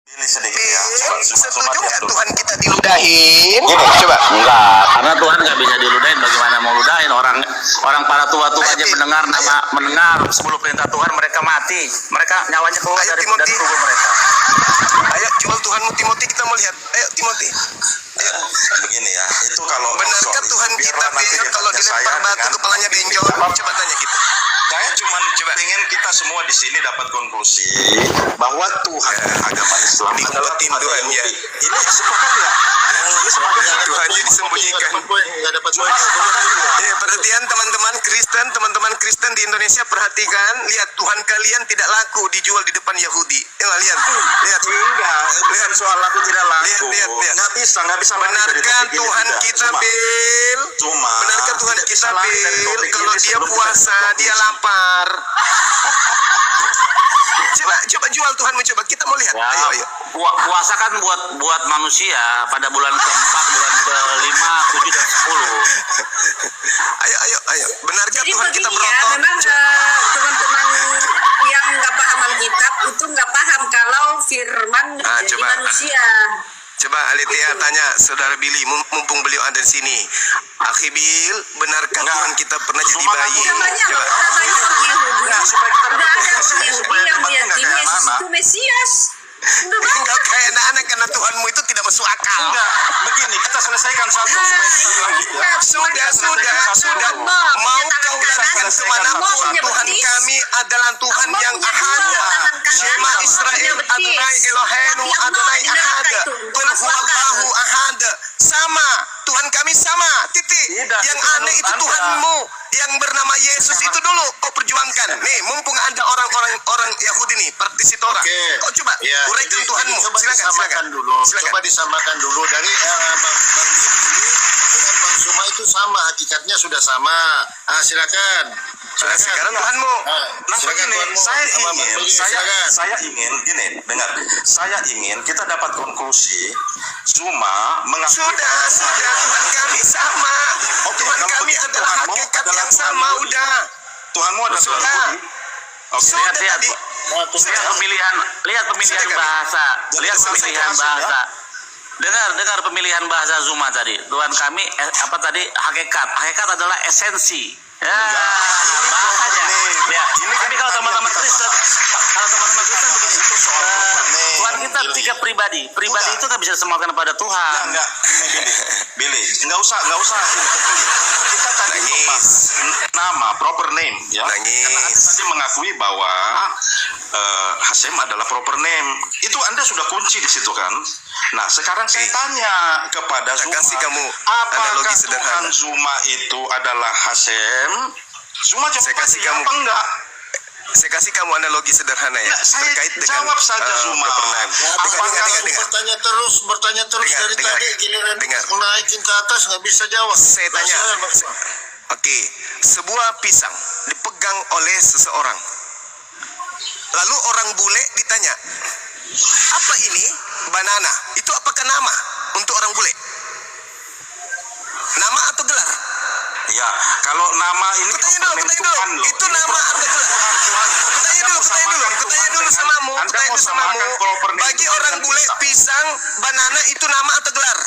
Ini sedikit ya. Setuju nggak Tuhan kita diludahin? Coba. Enggak, karena Tuhan nggak bisa diludahin. Bagaimana mau ludahin orang para tua-tua aja mendengar 10 perintah Tuhan, mereka mati, mereka nyawanya keluar dari tubuh mereka. Ayo jual Tuhanmu Timothy, kita mau lihat. Ayo Timothy. Begini ya, itu kalau benarkah Tuhan kita kalau dilempar batu kepalanya benjol? Coba tanya gitu. Saya cuma pengen kita semua di sini dapat konklusi bahwa Tuhan agama Islam adalah Tuhan ya. Ini sepakat nggak? Ini sepakat Tuhannya disembunyikan. Perhatian teman-teman Kristen di Indonesia, perhatikan, lihat Tuhan kalian tidak laku dijual di depan Yahudi. Lihat. Lihat soal laku tidak laku. Lihat. Nggak bisa. Benarkah Tuhan kita Bil? Benarkah Tuhan kita Bil? Kalau dia puasa, dia lapar. Coba jual Tuhanmu, coba kita mau lihat. Ya, Ayo. Puasa kan buat manusia pada bulan ke-4, bulan ke-5, 7 dan 10. Ayo. Benarkah Jadi Tuhan kita begini ya, berotot? memang teman-teman yang nggak paham Alkitab itu nggak paham kalau firman menjadi coba. manusia. Coba Alitia tanya saudara Billy, mumpung beliau ada di sini. Akhi Bil, benarkah Tuhan kita pernah jadi bayi? Namanya Coba. orang Yahudi. supaya kita Udah ada dapat orang Yahudi yang meyakini Yesus itu Mesias. Udah banyak. Enggak kayak anak-anak karena Tuhanmu itu tidak masuk akal. Enggak, begini kita selesaikan satu supaya kita lanjut. Sudah. Mau kau datang kemanapun, Tuhan kami adalah Tuhan yang ahad. Shema Israel Adonai Eloheinu Adonai ahad. Qul huwallahu ahad. Sama, Tuhan kami sama. Titik. Yang aneh itu Tuhanmu yang bernama Yesus itu dulu kau perjuangkan. Nih, mumpung ada orang Yahudi nih, praktisi Torah. Kau coba uraikan Tuhanmu. Silakan. Coba disamakan dulu dari Bang Didi dengan Bang Zuma itu sama, hakikatnya sudah sama. Silakan. Sekarang Tuhanmu. Begini, saya ingin gini, dengar. Saya ingin kita dapat konklusi Zuma mengakui Sudah Tuhan kami sama. Tuhan kami adalah hakikat yang sama. Udah. Tuhanmu adalah Tuhan Sudah. Budi. Oke. Sudah tadi. Lihat pemilihan bahasa. Lihat pemilihan bahasa. Dengar pemilihan bahasa Zuma tadi. Tuhan kami hakikat. Hakikat adalah esensi. Ya, bahasanya. Ya. Tapi kalau teman-teman Kristen begini. Tuhan kita 3 pribadi. Pribadi itu nggak bisa disamakan pada Tuhan. Enggak. Billy, enggak usah. Kita tadi nama, proper name ya. Karena Anda tadi mengakui bahwa Hasem adalah proper name. Itu Anda sudah kunci di situ kan? Nah, sekarang saya tanya kepada Zuma, kasih kamu apakah analogi sederhana. Tuhan Zuma itu adalah Hasem? Zuma jawabannya ya apa enggak? Saya kasih kamu analogi sederhana ya, Saya terkait dengan jawab saja Zuma. Bertanya terus dari tadi giliran naikin ke atas nggak bisa jawab. Saya tanya. Oke, sebuah pisang dipegang oleh seseorang. Lalu orang bule ditanya, apa ini? Banana. Itu apakah nama untuk orang bule? Nama atau gelar? Ya, kalau nama ini Kutanya dulu. Itu nama atau gelar? Kutanya dulu samamu. Bagi orang bule, pisang, banana itu nama atau gelar?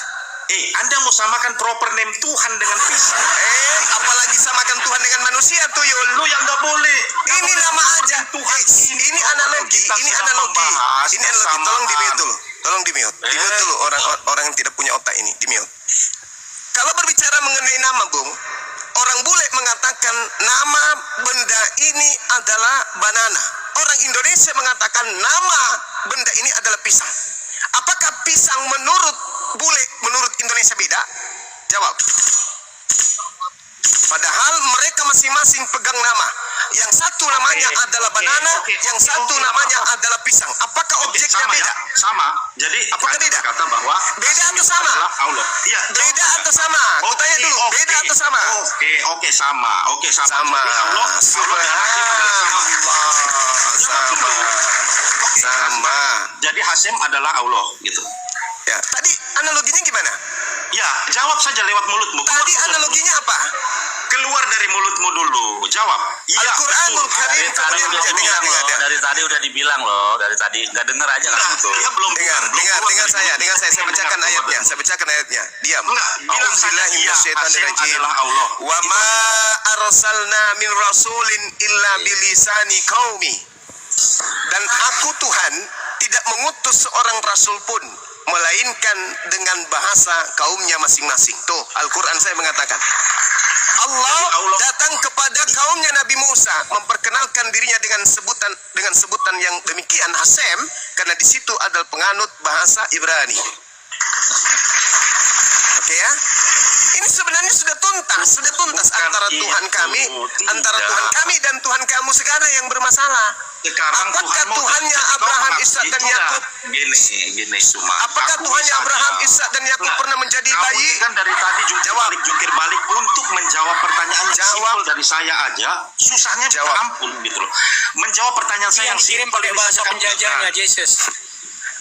Anda mau samakan proper name Tuhan dengan pisang? Apalagi samakan Tuhan dengan manusia tuh Yul. Lu yang nggak boleh. Ini nama aja. Ini analogi. Tolong di mute. Di mute dulu orang yang tidak punya otak ini. Di mute. Kalau berbicara mengenai nama, Bung, orang bule mengatakan nama benda ini adalah banana. Orang Indonesia mengatakan nama benda ini adalah pisang. Apakah pisang menurut bule, menurut Indonesia beda? Jawab. Padahal mereka masing-masing pegang nama. Yang satu namanya adalah banana, yang satu namanya adalah pisang. Apakah objeknya beda? Sama. Jadi Apakah beda? Kata bahwa Beda atau sama? Allah. Iya. Beda atau sama? Kutanya dulu, beda atau sama? Oke, sama. Sama. Sama. Jadi Hasem adalah Allah gitu. Ya, tadi analoginya gimana? Ya, jawab saja lewat mulutmu. Tadi analoginya apa? keluar dari mulutmu dulu. Jawab. Iya, Al-Quranul betul. Karim Dari tadi kemudian udah dibilang loh, dengar. dari tadi udah dibilang loh, dari tadi nggak denger aja Enggak, kamu tuh. dia belum Dengar saya bacakan ayatnya. Saya bacakan ayatnya. Diam. Enggak, bilang saja A'udzubillahi iya, minasyaitonirrajim. Hasem adalah Allah. Wa ma arsalna min rasulin illa bilisani qaumi. Dan aku Tuhan tidak mengutus seorang rasul pun melainkan dengan bahasa kaumnya masing-masing. Tuh, Al-Quran saya mengatakan. Allah datang kepada kaumnya Nabi Musa memperkenalkan dirinya dengan sebutan yang demikian Hasem, karena di situ adalah penganut bahasa Ibrani. Oke ya? Ini sebenarnya sudah tuntas antara Tuhan kami, Tuhan kami dan Tuhan kamu sekarang yang bermasalah. Sekarang Apakah Tuhanmu Tuhannya jadi Abraham, tolak. Ishak dan Itulah. Yakub? Gini Suma. Apakah Aku Tuhannya saja. Abraham, Ishak dan Yakub Nah, pernah menjadi kamu bayi? ini kan dari tadi jungkir balik untuk menjawab pertanyaan yang Jawab. simpel dari saya aja, susahnya minta Jawab. ampun gitu loh. Menjawab pertanyaan saya yang kirim simpel pakai dari bahasa saya, kamu penjajahannya enggak. Yesus.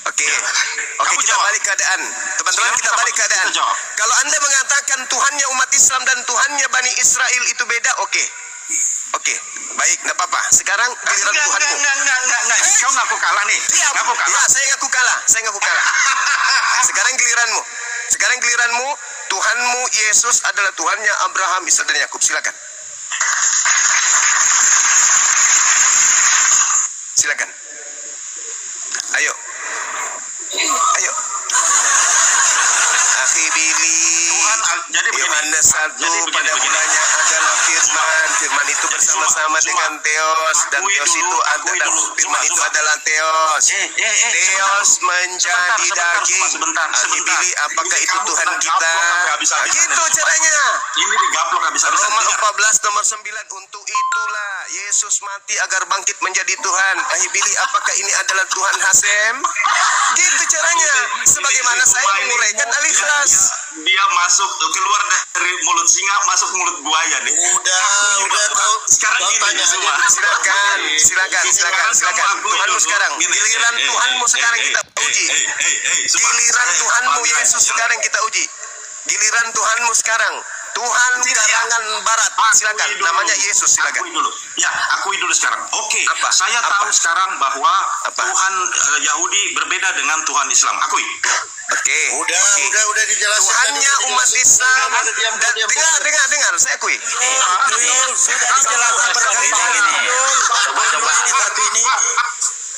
Oke, Kamu kita jawab. balik keadaan. Teman-teman, Sekarang kita balik kita keadaan. jawab. Kalau Anda mengatakan Tuhannya umat Islam dan Tuhannya Bani Israel itu beda, oke. Oke, baik, enggak apa-apa. Sekarang giliran Tuhanmu. Enggak. Kau ngaku kalah nih. Diam. Ngaku kalah. Ya, saya ngaku kalah. Sekarang giliranmu. Tuhanmu Yesus adalah Tuhannya Abraham, Ishak dan Yakub. Silakan. Ayo. Akhi Billy. Tuhan, jadi begini. Yohanes 1 Jadi begini, pada begini. mulanya adalah firman. Firman itu Jadi bersama-sama Suma, dengan Theos. Dan akui Theos dulu, itu akui adalah dulu. firman itu Suma. adalah Theos. Theos menjadi daging. Sebentar. Akhi Billy, apakah Ini itu kamu Tuhan kena kita? gaplok sampai habis-habisan Gitu ini. caranya. Ini digaplok habis-habisan. Roma Dengar. 14 nomor 9. Untuk itulah Yesus mati agar bangkit menjadi Tuhan. Akhi Billy, apakah ini adalah Tuhan Hasem? Gitu caranya. Sebagaimana saya menguraikan Al-Ikhlas. Dia masuk keluar dari mulut singa masuk mulut buaya nih. Udah tahu. Sekarang Kau gini tanya Suma. aja. Silakan. Tuhanmu sekarang. Giliran Tuhanmu sekarang kita uji. Giliran Tuhanmu Yesus sekarang kita uji. Giliran Tuhanmu sekarang. Tuhan karangan barat. Silakan. Namanya Yesus. Silakan. Akui dulu. Ya, akui dulu sekarang. Oke. Apa? Saya Apa? tahu sekarang bahwa Apa? Tuhan Yahudi berbeda dengan Tuhan Islam. Akui. Oke. Udah dijelasin. Tuhannya umat Islam. Diam. Dengar. Saya akui. Sudah dijelaskan berkali-kali. Coba.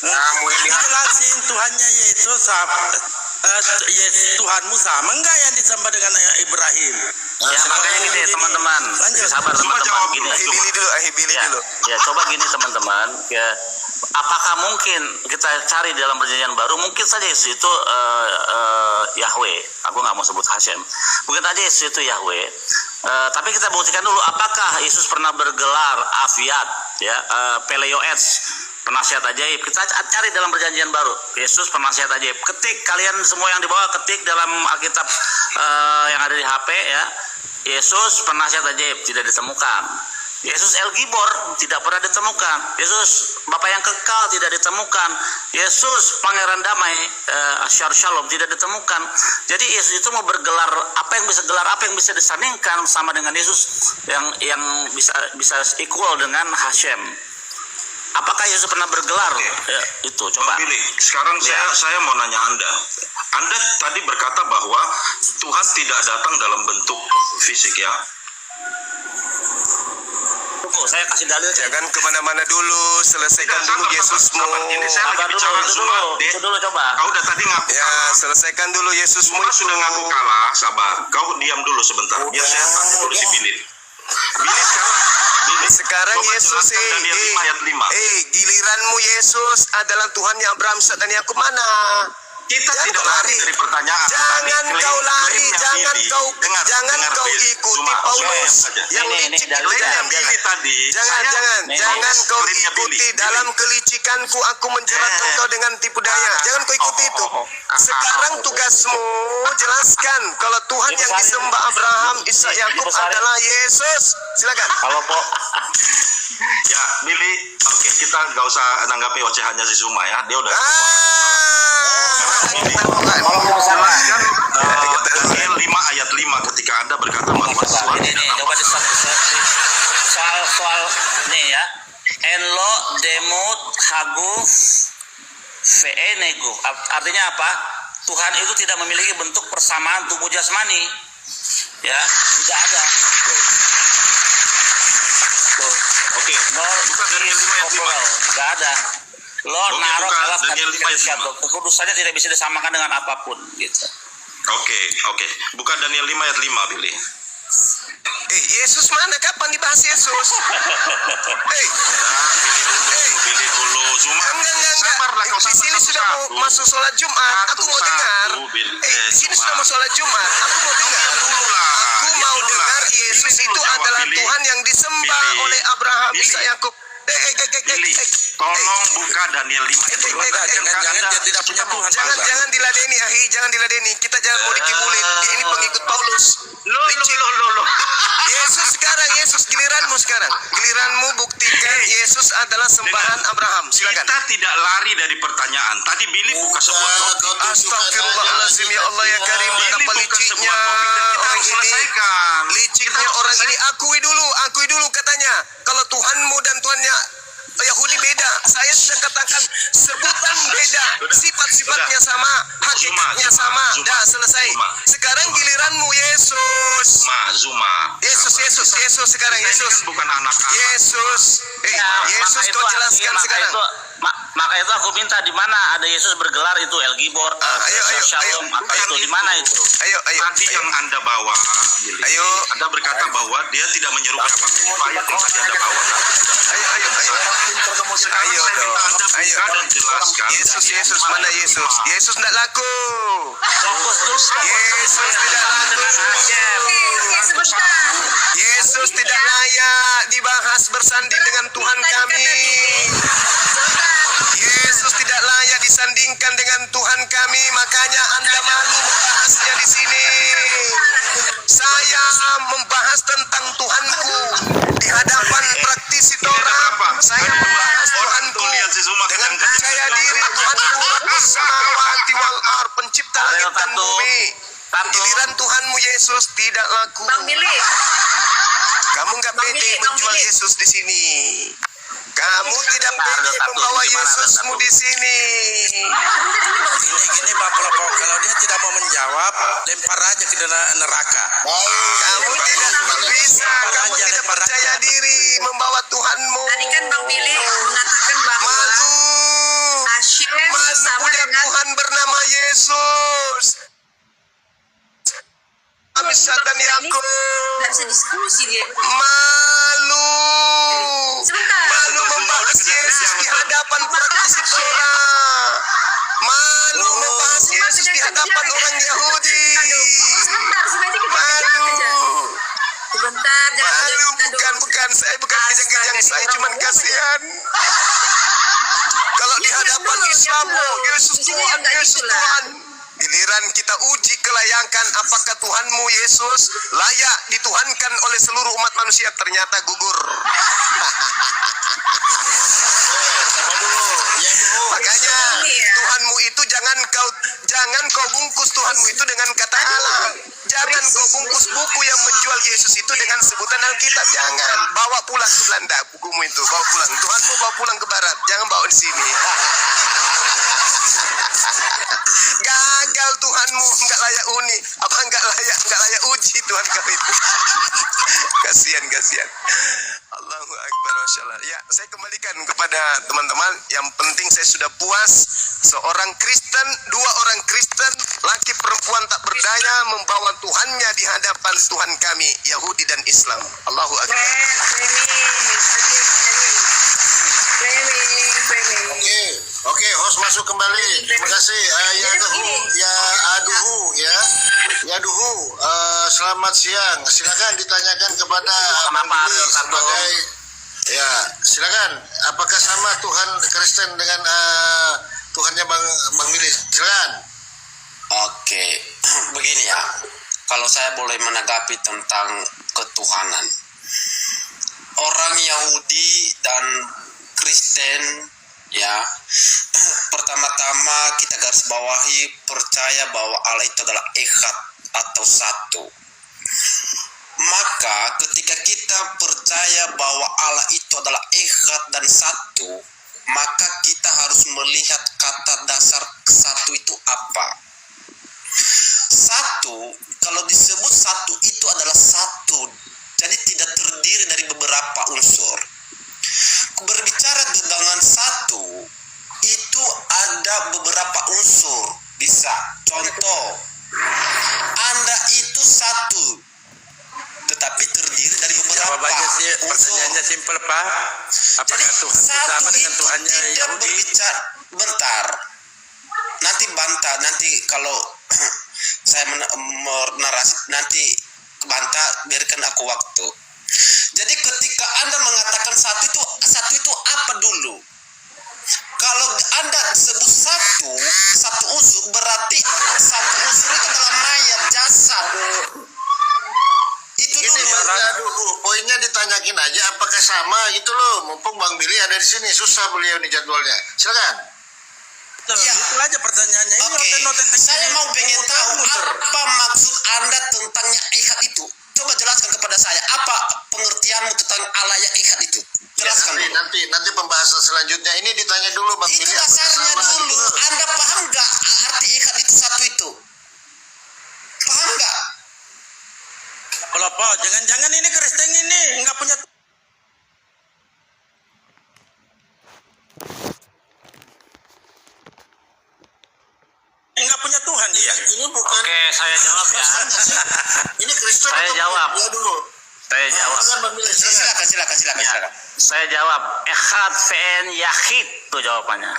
Ini dijelasin Tuhannya Yesus Tuhanmu sama enggak yang disembah dengan Ibrahim? Ya makanya gini teman-teman, Lanjut. sabar Semua teman-teman. jawab Gini, dulu. Ahi Billy ya, dulu. ya coba gini teman-teman. Ya, apakah mungkin kita cari dalam perjanjian baru? Mungkin saja Yesus itu Yahweh. Aku nggak mau sebut Hashem. Mungkin aja Yesus itu Yahweh. Tapi kita buktikan dulu apakah Yesus pernah bergelar Afiat, ya, Peleioets, penasihat ajaib. Kita cari dalam perjanjian baru Yesus penasihat ajaib. Ketik kalian semua yang dibawa, ketik dalam Alkitab yang ada di HP ya. Yesus penasihat ajaib tidak ditemukan. Yesus El Gibor tidak pernah ditemukan. Yesus Bapa yang kekal tidak ditemukan. Yesus Pangeran Damai, Asyar Shalom tidak ditemukan. Jadi Yesus itu mau bergelar apa yang bisa disandingkan sama dengan Yesus yang bisa equal dengan Hashem. Apakah Yesus pernah bergelar? Ya, itu coba. Bang Billy, sekarang saya mau nanya Anda. Anda tadi berkata bahwa Tuhan tidak datang dalam bentuk fisik ya. Tunggu, saya kasih dalil. Jangan kemana-mana dulu. Selesaikan dulu Yesusmu. Ini saya Sabar lagi bicara Zuma, Dek. itu dulu coba. Kau udah tadi ngaku Ya, kalah. selesaikan dulu Yesusmu. Zuma sudah ngaku kalah, sabar. Kau diam dulu sebentar. Biar saya tanya dulu si Billy. Billy Sekarang coba Yesus jelaskan Daniel 5 ayat 5. giliranmu Yesus adalah Tuhannya Abraham, Ishak dan Yakub. Mana? Kita Jangan tidak kau lari lari. dari pertanyaan. Jangan Tadi kau lari, klaimnya jangan Billy. kau Dengar, kau Billy. ikuti Zuma, Paulus saja. yang Ini licik. dalil. Klaimnya Jangan. Billy tadi. Jangan kau klaimnya ikuti Billy. dalam kelicikanku aku menjerat engkau dengan tipu daya. Jangan kau ikuti itu. Sekarang tugasmu jelaskan kalau Tuhan yang disembah Abraham, Ishak, Yakub adalah Yesus. Silakan. Kalau Ya, Billy, oke, kita nggak usah nanggapi ocehannya si Zuma ya. Dia udah Ah, kita buka. jelaskan Daniel 5 ayat 5 ketika Anda berkata bahwa Tuhan ini tidak coba nampak. soal nih ya. Enlo demut haguf ve'enego. Artinya apa? Tuhan itu tidak memiliki bentuk persamaan tubuh jasmani. Ya, tidak ada. Tuh. Oke, No, buka Daniel 5 ayat 5. nggak ada. Lo Oke, naruh buka alas Daniel 5 ayat 5. kekudusannya tidak bisa disamakan dengan apapun gitu. Oke. Buka Daniel 5 ayat 5, Billy. Yesus mana? Kapan dibahas Yesus? Billy dulu. Zuma. Enggak. Sabarlah kau, Di sini sudah mau satu-satu. masuk sholat Jumat. Aku mau dengar. Billy. Di sini Zuma. sudah mau sholat Jumat. Aku mau dengar. Dulu lah. Aku mau Dulu dengar lah. Yesus Billy itu dulu jawab, adalah Billy. Tuhan yang disembah Billy. oleh Abraham, Billy. Ishak, Yakub. Billy, tolong buka Daniel 5 ayat 5. Jangan-jangan dia tidak punya Tuhan. Jangan diladeni, Ahi. Jangan diladeni. Kita jangan mau dikibulin. Dia ini pengikut Paulus. Licik. Yesus sekarang, giliranmu sekarang. Giliranmu buktikan Yesus adalah sembahan Abraham. Silakan. Kita tidak lari dari pertanyaan. Tadi Billy buka sebuah topik. Astagfirullahaladzim, ya Allah ya Karim. Billy Betapa buka liciknya sebuah topik dan kita orang harus ini. selesaikan. Liciknya orang ini. Akui dulu katanya. Kalau Tuhanmu dan Tuhannya Yahudi beda. Saya sudah katakan sebutan beda. Sifat-sifatnya sama, hakikatnya sama. Dah selesai. Sekarang giliranmu Yesus. Zuma. Yesus sekarang. Kita ini Yesus. kan bukan anak-anak. Yesus. Yesus kau jelaskan sekarang. Maka itu aku minta di mana ada Yesus bergelar itu El Gibor, Shalom, apa itu di mana itu? Ayo. Tadi yang Anda bawa, Billy, Ayo. Anda berkata bahwa dia tidak menyerupai apa ayat yang tadi Anda bawa. Ayo. Sekarang Ayo saya minta dong. Anda Ayo. buka dan jelaskan. Yesus mana Yesus? Yesus tidak laku. Fokus dulu. Yesus tidak laku. Sebentar. Yesus tidak layak dibahas bersanding dengan Tuhan kami. Yesus tidak layak disandingkan dengan Tuhan kami, makanya Anda malu membahasnya di sini. Saya membahas tentang Tuhanku di hadapan praktisi Torah. Saya membahas Tuhanku dengan percaya diri Tuhanku Rabbus samawati wal ard, pencipta langit dan bumi. Giliran Tuhanmu Yesus tidak laku. Bang Billy. Kamu nggak Bang pede Billy, menjual Billy. Yesus di sini. Kamu tidak pede membawa Yesusmu di sini. Gini Bapak, kalau dia tidak mau menjawab, lempar aja ke neraka. Kamu tidak bisa. Kamu tidak percaya diri membawa Tuhanmu. Tadi kan Bang Billy mengatakan bahwa Malu. Hashem Malu sama punya dengan Tuhan bernama Yesus. Amsyad dan Yakub. nggak bisa diskusi dia. Malu. Sebentar. Malu membahas Yesus di hadapan praktisi Torah. Malu membahas Yesus di hadapan orang Yahudi. Sebentar, supaya kita kejam aja. Sebentar, jangan Malu kejam. bukan saya bukan kejang-kejang, saya cuma kasihan. Kalau di hadapan Islam, Yesus Tuhan, Yesus Tuhan. Giliran kita uji kelayakan apakah Tuhanmu Yesus layak dituhankan oleh seluruh umat manusia, ternyata gugur. Makanya Tuhanmu itu jangan kau bungkus Tuhanmu itu dengan kata Allah. Jangan kau bungkus buku yang menjual Yesus itu dengan sebutan Alkitab. Jangan. Bawa pulang ke Belanda bukumu itu. Bawa pulang. Tuhanmu bawa pulang ke Barat. Jangan bawa di sini. Gagal Tuhanmu, nggak layak uni. Apa nggak layak uji Tuhan kau itu. Kasihan. Allahu Akbar, masyaallah. Ya, saya kembalikan kepada teman-teman. Yang penting saya sudah puas. Seorang Kristen, dua orang Kristen, laki perempuan tak berdaya membawa Tuhannya di hadapan Tuhan kami, Yahudi dan Islam. Allahu Akbar. Oke, host masuk kembali. Terima kasih. Selamat siang. Silakan ditanyakan kepada Bang Billy sebagai silakan. Apakah sama Tuhan Kristen dengan Tuhannya Bang Billy? Silakan. Oke, begini ya. Kalau saya boleh menanggapi tentang ketuhanan, orang Yahudi dan Kristen, ya, pertama-tama kita garis bawahi percaya bahwa Allah itu adalah Echad, atau satu. Maka ketika kita percaya bahwa Allah itu adalah echad dan satu, maka kita harus melihat kata dasar satu itu apa. Satu, kalau disebut satu itu adalah satu, jadi tidak terdiri dari beberapa unsur. Berbicara dengan satu, itu ada beberapa unsur. Bisa, contoh, Anda itu satu, tetapi terdiri dari beberapa Jawabannya sih, unsur. pertanyaannya simpel, Pak. Apakah Jadi Tuhan satu sama dengan itu Tuhannya tidak Yahudi? berbicara. Bentar, nanti bantah, nanti kalau saya menarasi, nanti bantah, biarkan aku waktu. Jadi ketika Anda mengatakan satu itu apa dulu? Kalau Anda sebut satu unsur, berarti satu unsur itu adalah mayat, jasad. Itu Ini dulu. dulu, poinnya ditanyakin aja apakah sama gitu loh. Mumpung Bang Billy ada di sini, susah beliau nih jadwalnya. Silakan. Nah, Ya. itu aja pertanyaannya. Ini Oke, noten-noten saya teknis. mau pengen tahu Muter. apa maksud Anda tentangnya echad itu. Coba jelaskan kepada saya, apa pengertianmu tentang Allah yang echad itu? Jelaskan dulu. Nanti pembahasan selanjutnya ini ditanya dulu Bang Itu Billy. apakah dasarnya sama dulu. gitu loh. Anda paham nggak arti echad itu satu itu? Paham nggak? Kalau apa? Jangan-jangan ini Kristen ini nggak punya Tuhan dia. Ini bukan. Oke, saya jawab ya. Ini Kristen. Saya atau jawab. Ya dulu. Saya jawab. Silakan Bang Billy. Silakan. Silakan. Saya jawab. Echad ve'en yahid, tuh jawabannya.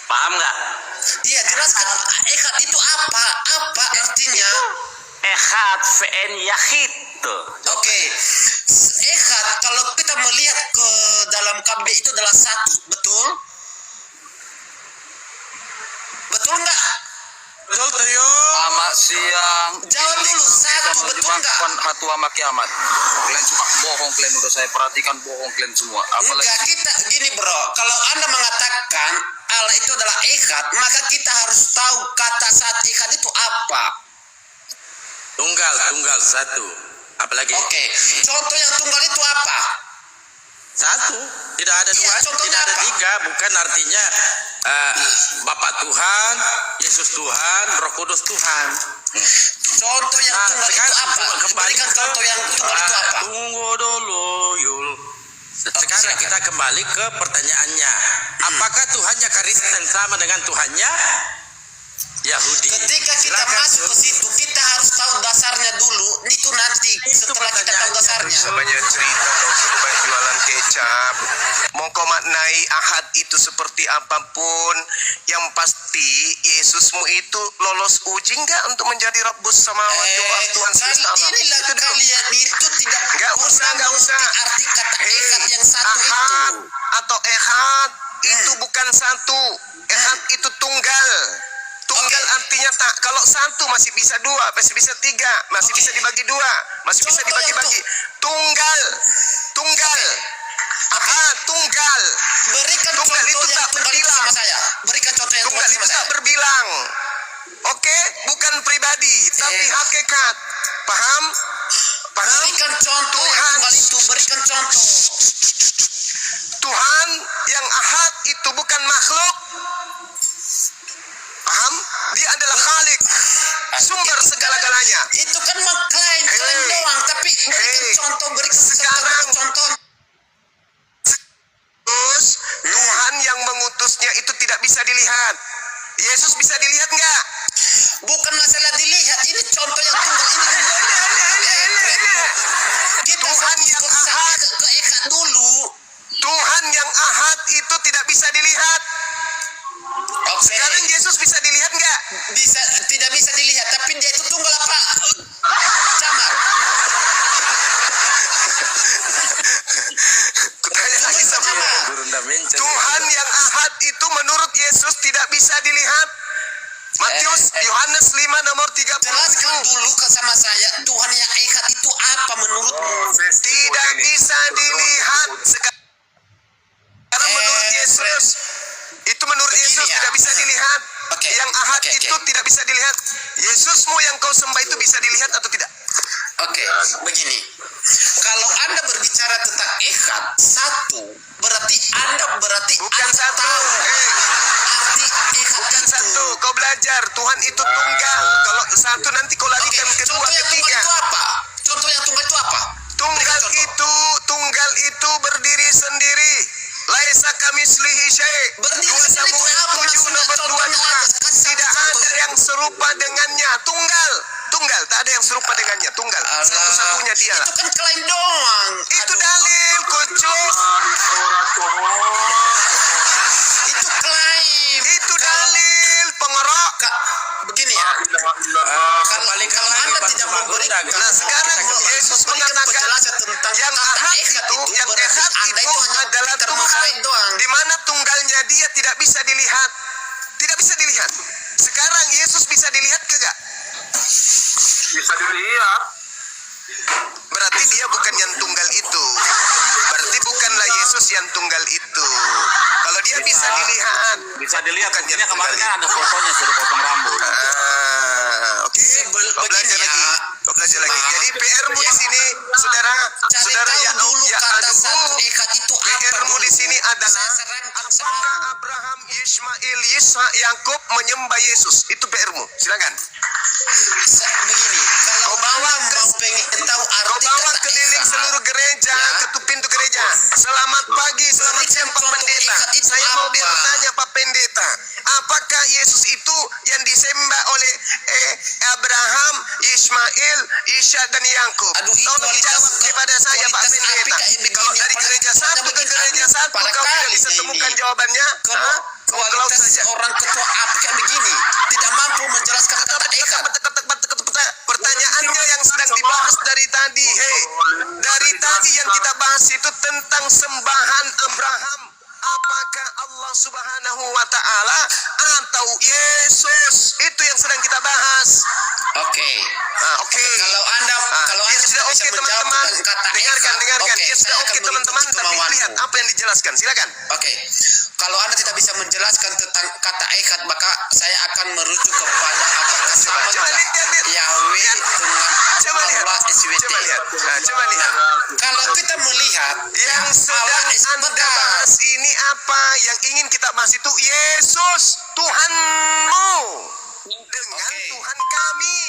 Paham nggak? Iya, jelaskan echad itu apa? Apa artinya? Echad ve'en yahid, tuh. Oke, echad kalau kita melihat ke dalam KB itu adalah satu, betul? Betul nggak? Betul Trio. Selamat siang. Jawab dulu, satu, betul nggak? Hatu sama kiamat. Kalian cuma bohong, kalian udah saya perhatikan bohong kalian semua. Enggak, kita gini bro, kalau Anda mengatakan Allah itu adalah echad, maka kita harus tahu kata saat echad itu apa. Tunggal satu. Apalagi? Oke, contoh yang tunggal itu apa? Satu. Tidak ada Iya, dua, contohnya tidak ada apa? tiga. Bukan artinya Bapak Tuhan, Yesus Tuhan, Roh Kudus Tuhan. Contoh yang tunggal itu apa? Berikan contoh yang tunggal itu apa? Tunggu dulu, Yul. Sekarang kita kembali ke pertanyaannya. Apakah Tuhannya Kristen sama dengan Tuhannya Yahudi? Ketika kita Silakan, masuk Yul. ke situ, kita harus tahu dasarnya dulu. Itu nanti setelah kita tahu dasarnya. Banyak cerita dong, sudah jualan kecap. Mau kau maknai ahad itu seperti apapun, yang pasti Yesusmu itu lolos uji enggak untuk menjadi Rabbus Samawat Tuhan semesta alam? Inilah Itu dulu. kalian itu tidak Nggak usah. mengerti arti kata echad yang satu ahad itu. atau ehad itu bukan satu. Ehad itu tunggal. Tunggal Oke. artinya tak. Kalau satu masih bisa dua, masih bisa tiga, masih bisa dibagi dua, masih bisa Contoh yang dibagi-bagi. Tunggal. Ahad tunggal. Berikan Tunggal contoh itu yang tak tunggal itu berbilang. sama saya. Berikan contoh yang Tunggal tunggal itu sama tak saya. berbilang. Oke, bukan pribadi, tapi hakikat. Paham? Berikan contoh yang Tuhan. tunggal itu. Berikan contoh. Tuhan yang ahad itu bukan makhluk. Paham? Dia adalah Khalik, sumber segala-galanya. Itu kan mengklaim doang, tapi berikan contoh, Sekarang. contoh. Terus Tuhan yang mengutusnya itu tidak bisa dilihat. Yesus bisa dilihat nggak? Bukan masalah dilihat, ini contoh yang tunggal ini. Kita Tuhan fokus yang ke ahad. ke echad dulu. Tuhan yang ahad itu tidak bisa dilihat. Oke. Sekarang Yesus bisa dilihat nggak? Tidak bisa dilihat, tapi dia itu tunggal apa? Jamar. Kutanya lagi sama Jamar. Tuhan yang ahad itu menurut Yesus tidak bisa dilihat. Matius Yohanes 5 nomor 37. Jelaskan dulu sama saya, Tuhan yang echad itu apa menurutmu? Tidak bisa dilihat. Sekarang menurut Yesus itu menurut Yesus ya. tidak bisa dilihat. Oke. Yang ahad Oke, itu tidak bisa dilihat. Yesusmu yang kau sembah itu bisa dilihat atau tidak? Oke, begini. Kalau Anda berbicara tentang echad satu, berarti Anda Bukan Anda satu. tahu arti echad Bukan itu. satu. Kau belajar Tuhan itu tunggal. Kalau satu nanti kau Oke, larikan kedua, contoh yang tunggal ketiga. itu apa? Contoh yang tunggal itu apa? Tunggal itu berdiri sendiri. Laisa kamislihi syai'. Berdiri 2 sendiri itu Samuel apa 7 maksudnya? nomor Contohnya 22. apa? Kasih Tidak satu ada yang serupa dengannya. Tunggal, tak ada yang serupa dengannya. Tunggal. Satu-satunya dia. Itu kan klaim doang. Itu Aduh, dalil, kucuk. itu klaim. Itu dalil, pengorok. Begini ya. Kalau Anda tidak memberikan, Nah, sekarang Yesus mengatakan penjelasan tentang yang kata ahad echad itu, yang berarti ehad Anda itu hanya adalah pintar Tuhan. mengklaim doang. Di mana tunggalnya dia tidak bisa dilihat. Tidak bisa dilihat. Sekarang Yesus bisa dilihat kagak? Bisa dilihat. Berarti dia bukan yang tunggal itu. Berarti bukanlah Yesus yang tunggal itu. Kalau dia bisa dilihat. Bisa dilihat. Bukan yang Buktinya kemarin tunggal kan ada fotonya suruh potong rambut. Oke. Kau belajar Begini lagi. ya. Kau belajar lagi. Maaf. Jadi PR-mu di sini, saudara, Cari saudara tahu ya, dulu ya kata aduh. satu echad itu apa PR-mu dulu. di sini adalah Saya sarankan apakah sekarang. Abraham, Ismail, Ishak, Yakub menyembah Yesus? Itu PR-mu. Silakan. Begini, kalau Kau bawa Anda ke- mau pengen tahu Kau arti bawa kata keliling echad, seluruh gereja, Ya. ke pintu gereja. Selamat pagi, selamat Berikan siang Pak contoh Pendeta. echad itu Saya mau apa? bertanya Pak Pendeta, apakah Yesus itu yang disembah oleh Abraham, Ismail, Ishak dan Yakub? Aduh, Tolong jawab kepada saya Pak kualitas Pendeta. APK yang begini, Kalau dari apalagi gereja Anda satu ke begini, gereja aduh, satu pada kau tidak kali bisa ini. temukan jawabannya. Kalau Hah? Kau close kualitas saja. orang ketua APK begini tidak mampu menjelaskan kata echad. Pertanyaannya yang sedang dibahas dari tadi, dari tadi yang kita bahas itu tentang sembahan Abraham. Apakah Allah Subhanahu wa Ta'ala atau Yesus? Itu yang sedang kita bahas. Oke. Oke. Kalau Anda Ya sudah bisa oke menjawab teman-teman. dengan kata Dengarkan. echad, Ya sudah saya oke akan teman-teman. mengikuti Tapi kemauanmu. lihat apa yang dijelaskan. Silakan. Oke, kalau Anda tidak bisa menjelaskan tentang kata echad, maka saya akan merujuk kepada apakah sama Coba lihat. Yahweh dengan Coba lihat. Allah SWT. Coba lihat. Coba lihat. Kalau kita melihat Yang sedang Anda bahas ini apa? Yang ingin kita bahas itu Yesus, Tuhanmu, dengan Oke. Tuhan kami.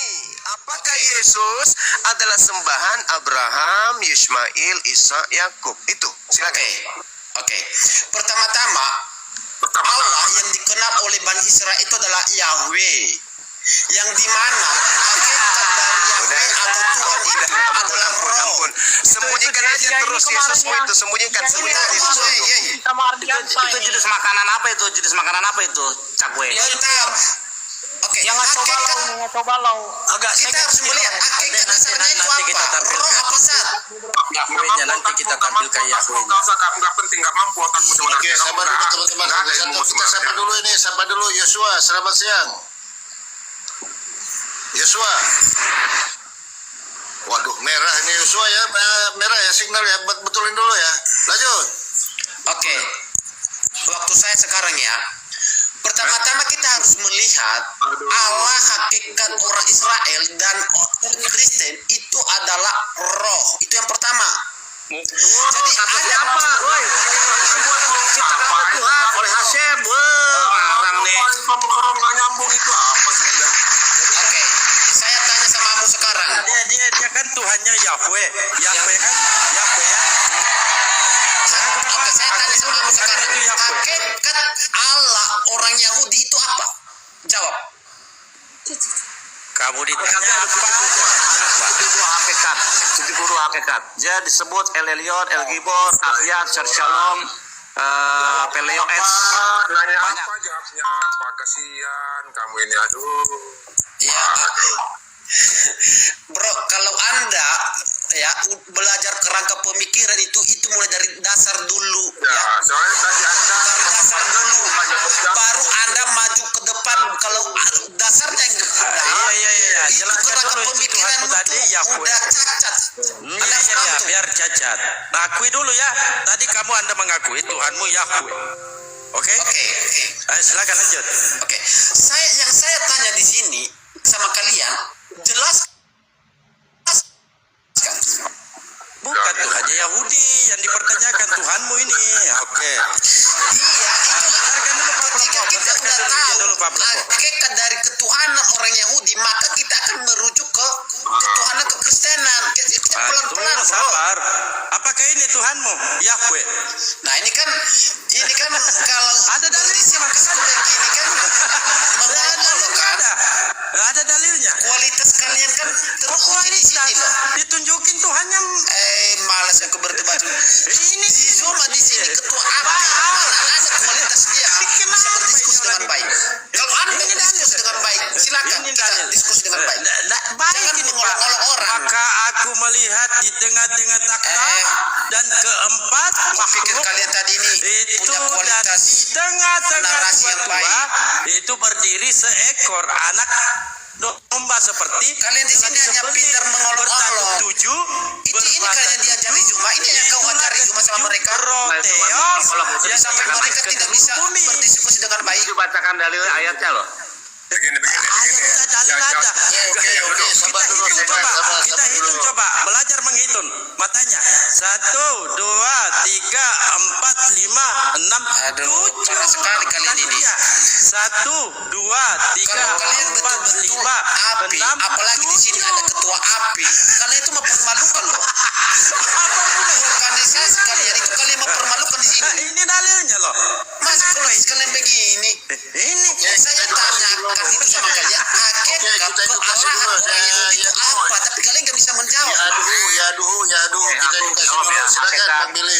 Apakah Yesus adalah sembahan Abraham, Ismail, Ishak, Yakub? Itu, silakan. Oke. Pertama-tama, Allah yang dikenal oleh Bani Israel itu adalah Yahweh, yang dimana hakikat dari Yahweh atau Tuhan itu adalah roh. Ampun. Sembunyikan aja terus Yesusmu itu, sembunyikan Yesus. Itu jenis makanan apa itu? Jenis makanan apa itu? Cakwe. Bentar. Oke, Yang coba lo. Agak kita harus melihat hakikat dasarnya itu apa? Roh apa zat? Yahweh-nya nanti kita tampilkan Yahweh-nya. Nggak penting, nggak mampu otakmu sebenarnya. Oke, sabar dulu teman-teman. Nggak ada Satu, ilmu kita sapa sebenarnya. dulu ini, sapa dulu Yosua. Selamat siang. Yosua. Waduh, merah ini Yosua ya, merah ya signal ya, betulin dulu ya. Lanjut. Oke. Waktu saya sekarang ya. Pertama-tama kita harus melihat Allah hakikat orang Israel dan orang Kristen itu adalah roh. Itu yang pertama. Jadi ada Apa? Woi. Ciptakan Tuhan oleh Hashem. Orang nih. Nggak nyambung itu apa sih Anda? Oke, saya tanya sama kamu sekarang. Dia kan Tuhannya Yahweh. Yahweh kan Yahweh ya. Oke, saya tanya sama kamu sekarang. Itu Yahweh. Hakikat Allah orang Yahudi itu apa? Jawab. Kamu ditanya apa? Hakikat. 70 hakikat. Dia disebut El Elyon, El Gibor, Ahyad, Shalom, Peleo X. Nanya Banyak. apa jawabnya apa? Kasihan kamu ini, aduh. Ya, bro, kalau Anda ya belajar kerangka pemikiran itu mulai dari dasar dulu Ya, ya. soalnya tadi Anda Dari dasar dulu baru Anda maju ke depan. Kalau dasarnya yang ada, Iya. itu Jelaskan kerangka dulu itu pemikiran Tuhanmu tadi itu Yahweh. udah cacat. Anda Iya, paham tuh? biar cacat. Akui dulu ya. Tadi Anda mengakui Tuhanmu Yahweh. Oke? Ayo silakan lanjut. Oke, yang saya tanya di sini sama kalian, jelas Bukan Tuhannya Yahudi yang dipertanyakan, Tuhanmu ini. Oke. iya itu Bentarkan dulu Pak ketika Plopo. kita Bentarkan udah dulu tahu Pak Plopo. hakikat dari ketuhanan orang Yahudi, maka kita akan merujuk ke ketuhanan kekristenan. Kita pelan-pelan, bro. Sabar. Apakah ini Tuhanmu? Yahweh. Nah ini kan kalau Ada dalilnya, berdiskusi begini kan mengolok-olok kan. Ada dalilnya. Kualitas kalian kan teruji di sini loh. Ditunjukin Tuhannya. Malas aku berdebat. Ini Si Zuma di sini ketua apa? Mana ada kualitas dia bisa berdiskusi dengan baik. Kalau anda berdiskusi dengan baik, silakan Ini kita dalil. diskusi dengan baik. Baik Jangan ini Pak. mengolok-olok orang. Maka aku melihat di tengah-tengah takhta dan keempat Aku pikir makhluk kalian tadi ini itu punya dan kualitas di tengah-tengah narasi yang tua baik. itu berdiri seekor anak domba seperti Kalian di sini hanya pintar mengolok-olok. bertanduk tujuh Ini kalian diajari Zuma, ini yang kau ajari Zuma sama mereka. Proteos Jadi sampai mereka tidak bisa berdiskusi dengan baik. Dibacakan dalil ayatnya loh. Ayat dalil ada. Oke, Kita hitung coba. Belajar menghitung. Matanya 1, 2, 3, 4, 5, 6, Aduh, 7. parah sekali kalian ini. 1, 2, 3, Kalau kalian 4, betul-betul 5, api, 6, apalagi di sini ada ketua api, kalian itu mempermalukan loh. Organisasi kalian itu kalian mempermalukan di sini. Ini dalilnya loh. Masa kalau kalian begini? Ini Saya tanyakan itu sama kalian. Hakikat kealahan orang Yahudi itu apa? Tapi kalian nggak bisa menjawab. Ya aduh, kita dikasih dulu. Silakan Bang Billy,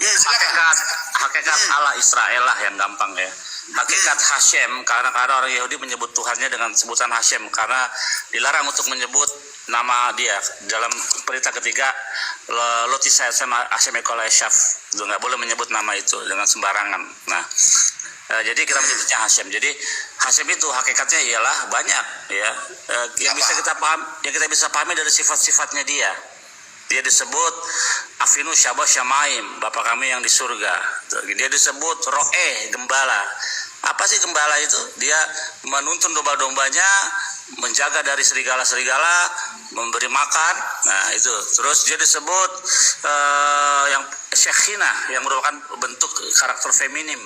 Ya, Silakan. hakikat Allah Israel lah yang gampang ya. Hakikat Hashem, karena orang Yahudi menyebut Tuhannya dengan sebutan Hashem karena dilarang untuk menyebut nama dia dalam perintah ketiga Lotisai Hashem Ekola Eshaf, itu nggak boleh menyebut nama itu dengan sembarangan. Nah, jadi kita menyebutnya Hashem. Jadi Hashem itu hakikatnya ialah banyak ya, yang kita bisa pahami dari sifat-sifatnya dia. Dia disebut Afinu Syabah Syamaim, Bapa kami yang di surga. Dia disebut Ro'eh, gembala. Apa sih gembala itu? Dia menuntun domba-dombanya, menjaga dari serigala-serigala, memberi makan. Nah itu. Terus dia disebut yang Syekhina, yang merupakan bentuk karakter feminim.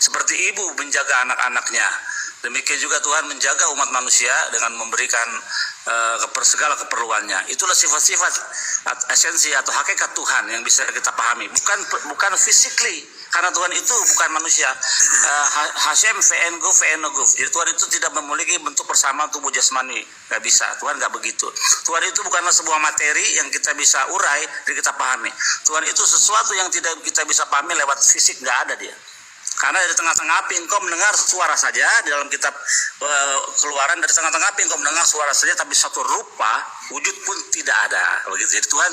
Seperti ibu menjaga anak-anaknya. Demikian juga Tuhan menjaga umat manusia dengan memberikan segala keperluannya. Itulah sifat-sifat esensi atau hakikat Tuhan yang bisa kita pahami. Bukan physically, karena Tuhan itu bukan manusia. Hashem VN-Guf. Jadi Tuhan itu tidak memiliki bentuk persamaan tubuh jasmani. Gak bisa. Tuhan gak begitu. Tuhan itu bukanlah sebuah materi yang kita bisa urai dan kita pahami. Tuhan itu sesuatu yang tidak kita bisa pahami lewat fisik. Gak ada dia. Karena dari tengah-tengah api engkau mendengar suara saja. Di dalam kitab Keluaran, dari tengah-tengah api engkau mendengar suara saja, tapi satu rupa wujud pun tidak ada. Begitu. Jadi Tuhan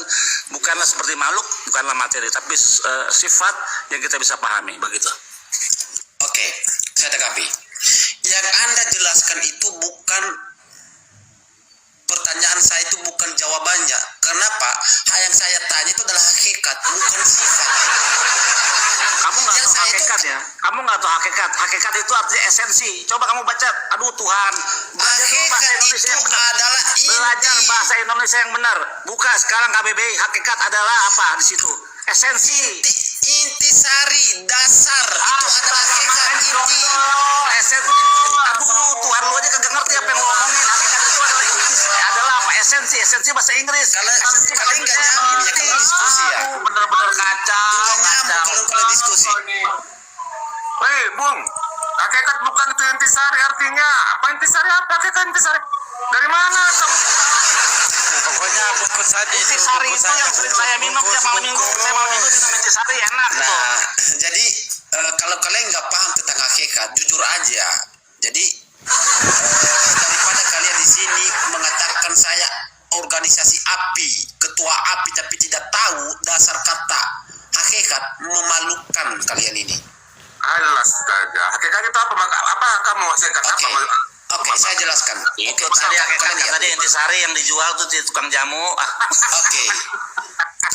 bukanlah seperti makhluk, bukanlah materi, tapi sifat yang kita bisa pahami. Begitu. Oke, saya tanggapi. Yang Anda jelaskan itu bukan pertanyaan saya, itu bukan jawabannya. Kenapa? Yang saya tanya itu adalah hakikat, bukan sifat. Kamu nggak tahu hakikat ya? Kamu nggak tahu hakikat. Hakikat itu artinya esensi. Coba kamu baca. Aduh Tuhan. Belajar dulu bahasa Indonesia yang benar. Belajar bahasa Indonesia yang benar. Buka sekarang KBBI. Hakikat adalah apa di situ? Esensi. Intisari, dasar. Itu adalah hakikat inti. Esensi. Aduh Tuhan, lu aja kagak ngerti apa yang lu ngomongin. Hakikat itu adalah apa? Esensi. Esensi bahasa Inggris. Kalian nggak nyambung ya kalau diskusi ya. Bener-bener kacau. Nggak nyambung kalau diskusi. Hei, Bung, hakikat bukan itu intisari artinya. Apa intisari? Apa hakikat intisari? Dari mana kamu? pokoknya bungkus saja. Intisari itu yang sering saya minum tiap malam minggu. Saya malam minggu minum intisari enak tuh. Nah, jadi kalau kalian nggak paham tentang hakikat, jujur aja. Jadi daripada kalian di sini mengatakan saya organisasi api, ketua api, tapi tidak tahu dasar kata hakikat, memalukan kalian ini. Astaga, hakikat itu apa? Apa kamu hakikat Oke, apa? oke, saya jelaskan. Itu Oke, tadi kalian hakikat diam. tadi intisari yang dijual tuh di tukang jamu. Oke,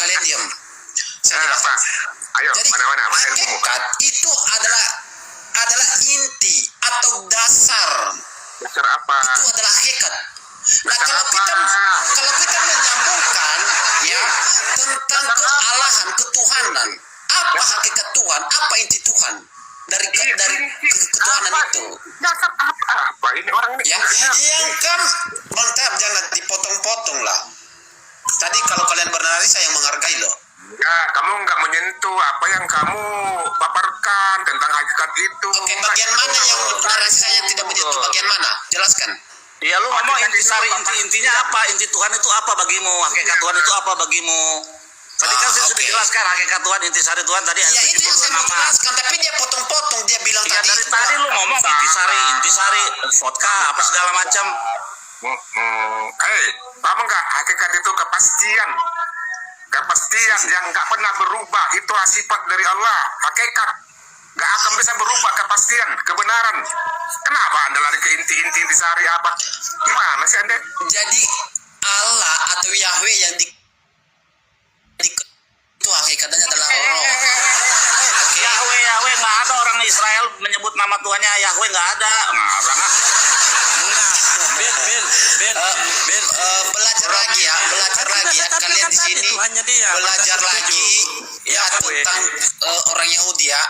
kalian diam. Saya jelaskan. Ayo, Jadi mana ilmumu? hakikat itu adalah inti atau dasar. Dasar apa? Itu adalah hakikat. Nah, Dasar kalau apa? kita menyambungkan ya tentang kealahan, ketuhanan, apa hakikat Tuhan, apa inti Tuhan dari ketuhanan itu? Dasar apa? Ini orang ini. Ya, yang kan Bang Tab, jangan dipotong-potong lah. Tadi kalau kalian bernari saya menghargai loh. Ya, kamu nggak menyentuh apa yang kamu paparkan tentang hakikat itu. Oke, bagian mana yang narasi saya tidak menyentuh bagian mana? Jelaskan. Ya lu ngomong intisari, intinya apa? Inti Tuhan itu apa bagimu? Hakikat Tuhan itu apa bagimu? Tadi kan saya sudah oke. jelaskan hakikat Tuhan, intisari Tuhan tadi ada Ya itu yang saya mau 72 nama. jelaskan, tapi dia potong-potong, dia bilang Ya tadi. dari tadi lu ngomong intisari, vodka apa segala macam. Paham nggak? Hakikat itu kepastian yang nggak pernah berubah. Itu sifat dari Allah. Hakikat nggak akan bisa berubah, kepastian, kebenaran. Kenapa anda lari ke inti sari apa? Gimana sih anda? Jadi Allah atau Yahweh yang itu hakikatnya adalah roh. Oke. Yahweh nggak ada orang Israel menyebut nama Tuhannya Yahweh, nggak ada. Ngarang ah. Ben, belajar lagi ya kalian di sini Tuhannya dia, belajar setuju. lagi ya tentang orang Yahudi ya.